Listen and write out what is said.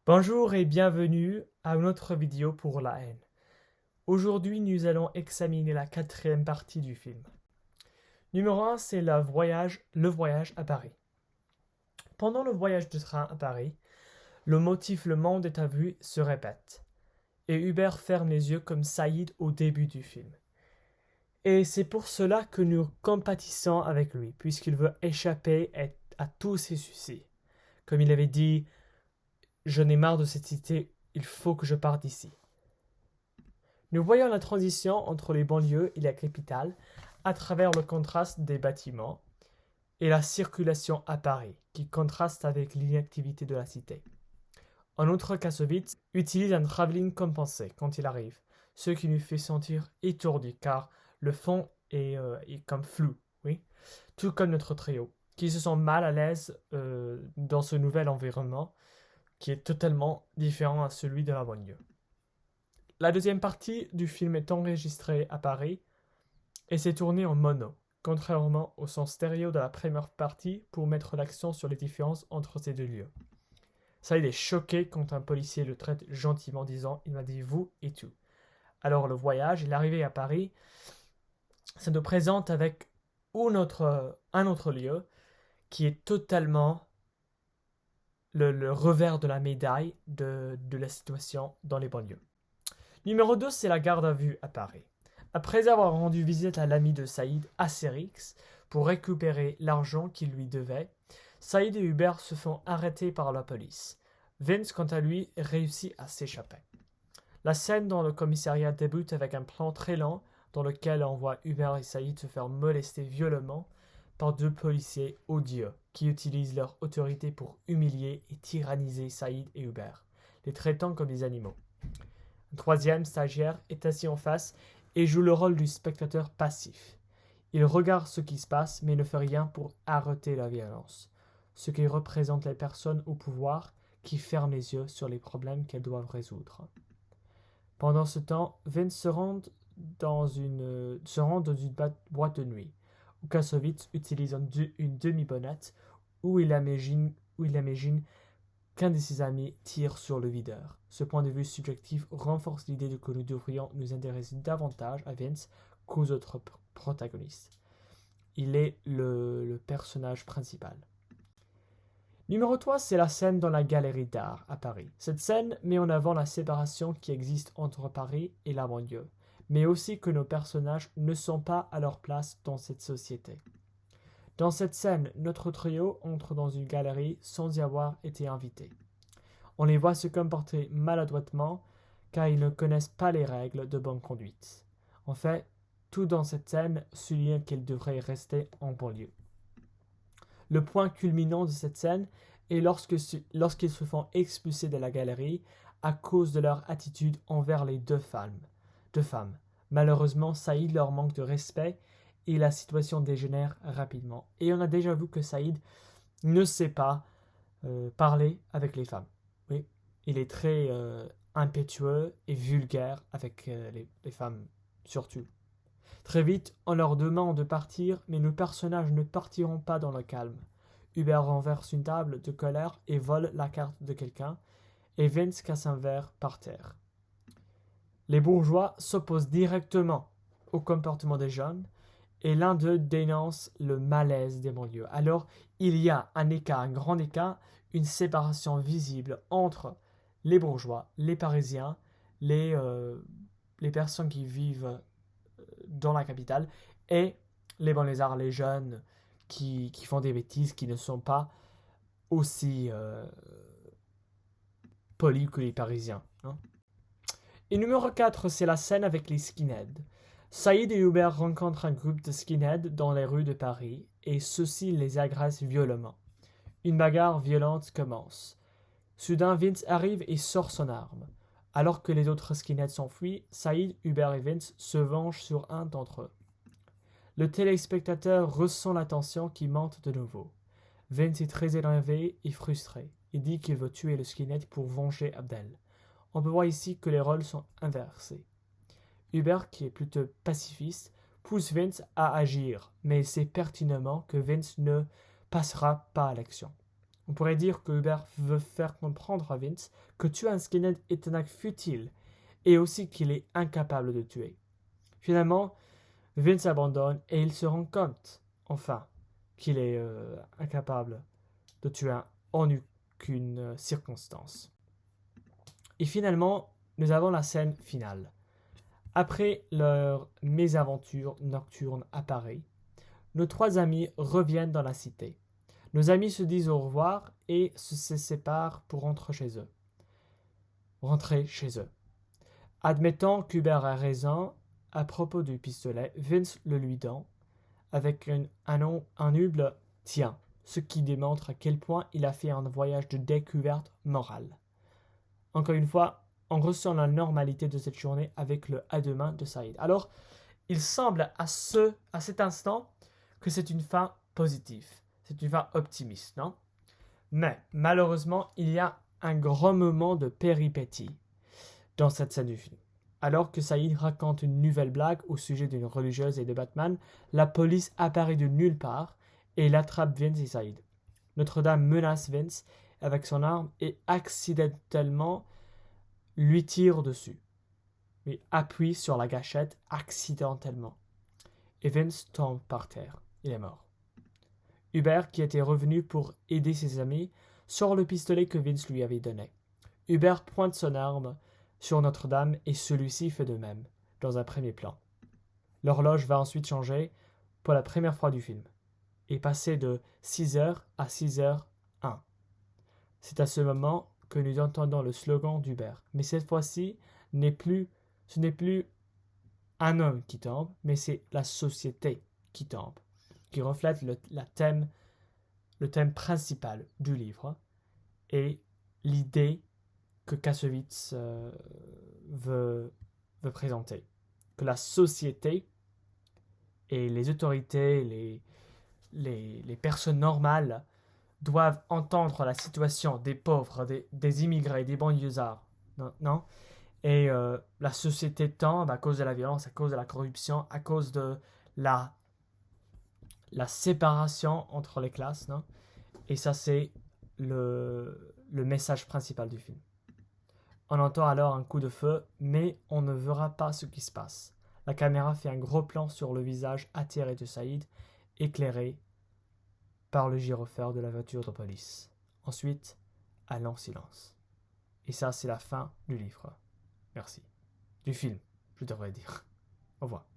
Bonjour et bienvenue à une autre vidéo pour la haine. Aujourd'hui, nous allons examiner la quatrième partie du film. Numéro 1, c'est le voyage à Paris. Pendant le voyage de train à Paris, le motif "le monde est à vue" se répète. Et Hubert ferme les yeux comme Saïd au début du film. Et c'est pour cela que nous compatissons avec lui, puisqu'il veut échapper à tous ses soucis. Comme il avait dit, je n'ai marre de cette cité, il faut que je parte d'ici. Nous voyons la transition entre les banlieues et la capitale à travers le contraste des bâtiments et la circulation à Paris, qui contraste avec l'inactivité de la cité. En outre, Kassovitz utilise un travelling compensé quand il arrive, ce qui nous fait sentir étourdis car le fond est comme flou, oui, tout comme notre trio, qui se sent mal à l'aise dans ce nouvel environnement qui est totalement différent à celui de la banlieue. La deuxième partie du film est enregistrée à Paris et s'est tournée en mono, contrairement au son stéréo de la première partie pour mettre l'accent sur les différences entre ces deux lieux. Saïd est choqué quand un policier le traite gentiment disant « il m'a dit vous et tout ». Alors le voyage et l'arrivée à Paris, ça nous présente avec un autre lieu qui est totalement le revers de la médaille de la situation dans les banlieues. Numéro 2, c'est la garde à vue à Paris. Après avoir rendu visite à l'ami de Saïd, Astérix, pour récupérer l'argent qu'il lui devait, Saïd et Hubert se font arrêter par la police. Vince, quant à lui, réussit à s'échapper. La scène dans le commissariat débute avec un plan très lent dans lequel on voit Hubert et Saïd se faire molester violemment par deux policiers odieux qui utilisent leur autorité pour humilier et tyranniser Saïd et Hubert, les traitant comme des animaux. Un troisième stagiaire est assis en face et joue le rôle du spectateur passif. Il regarde ce qui se passe mais ne fait rien pour arrêter la violence, ce qui représente les personnes au pouvoir qui ferment les yeux sur les problèmes qu'elles doivent résoudre. Pendant ce temps, Vince se rend dans une boîte de nuit, où Kassovitz utilise une demi-bonnette où il imagine qu'un de ses amis tire sur le videur. Ce point de vue subjectif renforce l'idée que nous devrions nous intéresser davantage à Vince qu'aux autres protagonistes. Il est le personnage principal. Numéro 3, c'est la scène dans la galerie d'art à Paris. Cette scène met en avant la séparation qui existe entre Paris et la banlieue, mais aussi que nos personnages ne sont pas à leur place dans cette société. Dans cette scène, notre trio entre dans une galerie sans y avoir été invité. On les voit se comporter maladroitement car ils ne connaissent pas les règles de bonne conduite. En fait, tout dans cette scène souligne qu'ils devraient rester en banlieue. Le point culminant de cette scène est lorsqu'ils se font expulser de la galerie à cause de leur attitude envers les deux femmes. Malheureusement, Saïd leur manque de respect et la situation dégénère rapidement. Et on a déjà vu que Saïd ne sait pas parler avec les femmes. Oui, il est très impétueux et vulgaire avec les femmes, surtout. Très vite, on leur demande de partir, mais nos personnages ne partiront pas dans le calme. Hubert renverse une table de colère et vole la carte de quelqu'un, et Vince casse un verre par terre. Les bourgeois s'opposent directement au comportement des jeunes, et l'un d'eux dénonce le malaise des banlieues. Alors, il y a un grand écart, une séparation visible entre les bourgeois, les Parisiens, les personnes qui vivent dans la capitale et les banlieusards, les jeunes qui font des bêtises, qui ne sont pas aussi polis que les Parisiens. Hein. Et numéro 4, c'est la scène avec les skinheads. Saïd et Hubert rencontrent un groupe de skinheads dans les rues de Paris et ceux-ci les agressent violemment. Une bagarre violente commence. Soudain, Vince arrive et sort son arme. Alors que les autres skinheads s'enfuient, Saïd, Hubert et Vince se vengent sur un d'entre eux. Le téléspectateur ressent la tension qui monte de nouveau. Vince est très énervé et frustré. Il dit qu'il veut tuer le skinhead pour venger Abdel. On peut voir ici que les rôles sont inversés. Hubert, qui est plutôt pacifiste, pousse Vince à agir, mais il sait pertinemment que Vince ne passera pas à l'action. On pourrait dire que Hubert veut faire comprendre à Vince que tuer un skinhead est un acte futile et aussi qu'il est incapable de tuer. Finalement, Vince abandonne et il se rend compte, enfin, qu'il est incapable de tuer en aucune circonstance. Et finalement, nous avons la scène finale. Après leur mésaventure nocturne à Paris, nos trois amis reviennent dans la cité. Nos amis se disent au revoir et se séparent pour rentrer chez eux. Admettant qu'Hubert a raison à propos du pistolet, Vince le lui donne avec un humble « tiens », ce qui démontre à quel point il a fait un voyage de découverte morale. Encore une fois, on ressent la normalité de cette journée avec le à demain de Saïd. Alors, il semble à cet instant que c'est une fin positive, c'est une fin optimiste, non? Mais malheureusement, il y a un grand moment de péripétie dans cette scène du film. Alors que Saïd raconte une nouvelle blague au sujet d'une religieuse et de Batman, la police apparaît de nulle part et il attrape Vince et Saïd. Notre-Dame menace Vince avec son arme et accidentellement lui tire dessus. Il appuie sur la gâchette accidentellement. Et Vince tombe par terre. Il est mort. Hubert, qui était revenu pour aider ses amis, sort le pistolet que Vince lui avait donné. Hubert pointe son arme sur Notre-Dame et celui-ci fait de même, dans un premier plan. L'horloge va ensuite changer pour la première fois du film et passer de 6h à 6h01. C'est à ce moment que nous entendons le slogan d'Hubert. Mais cette fois-ci, ce n'est plus un homme qui tombe, mais c'est la société qui tombe, qui reflète le thème principal du livre et l'idée que Kassovitz veut présenter. Que la société et les autorités, les personnes normales doivent entendre la situation des pauvres, des immigrés, des banlieusards. Non? Et la société tombe à cause de la violence, à cause de la corruption, à cause de la séparation entre les classes. Non? Et ça, c'est le message principal du film. On entend alors un coup de feu, mais on ne verra pas ce qui se passe. La caméra fait un gros plan sur le visage atterré de Saïd, éclairé par le gyrophare de la voiture de police. Ensuite, un long silence. Et ça, c'est la fin du livre. Merci. Du film, je devrais dire. Au revoir.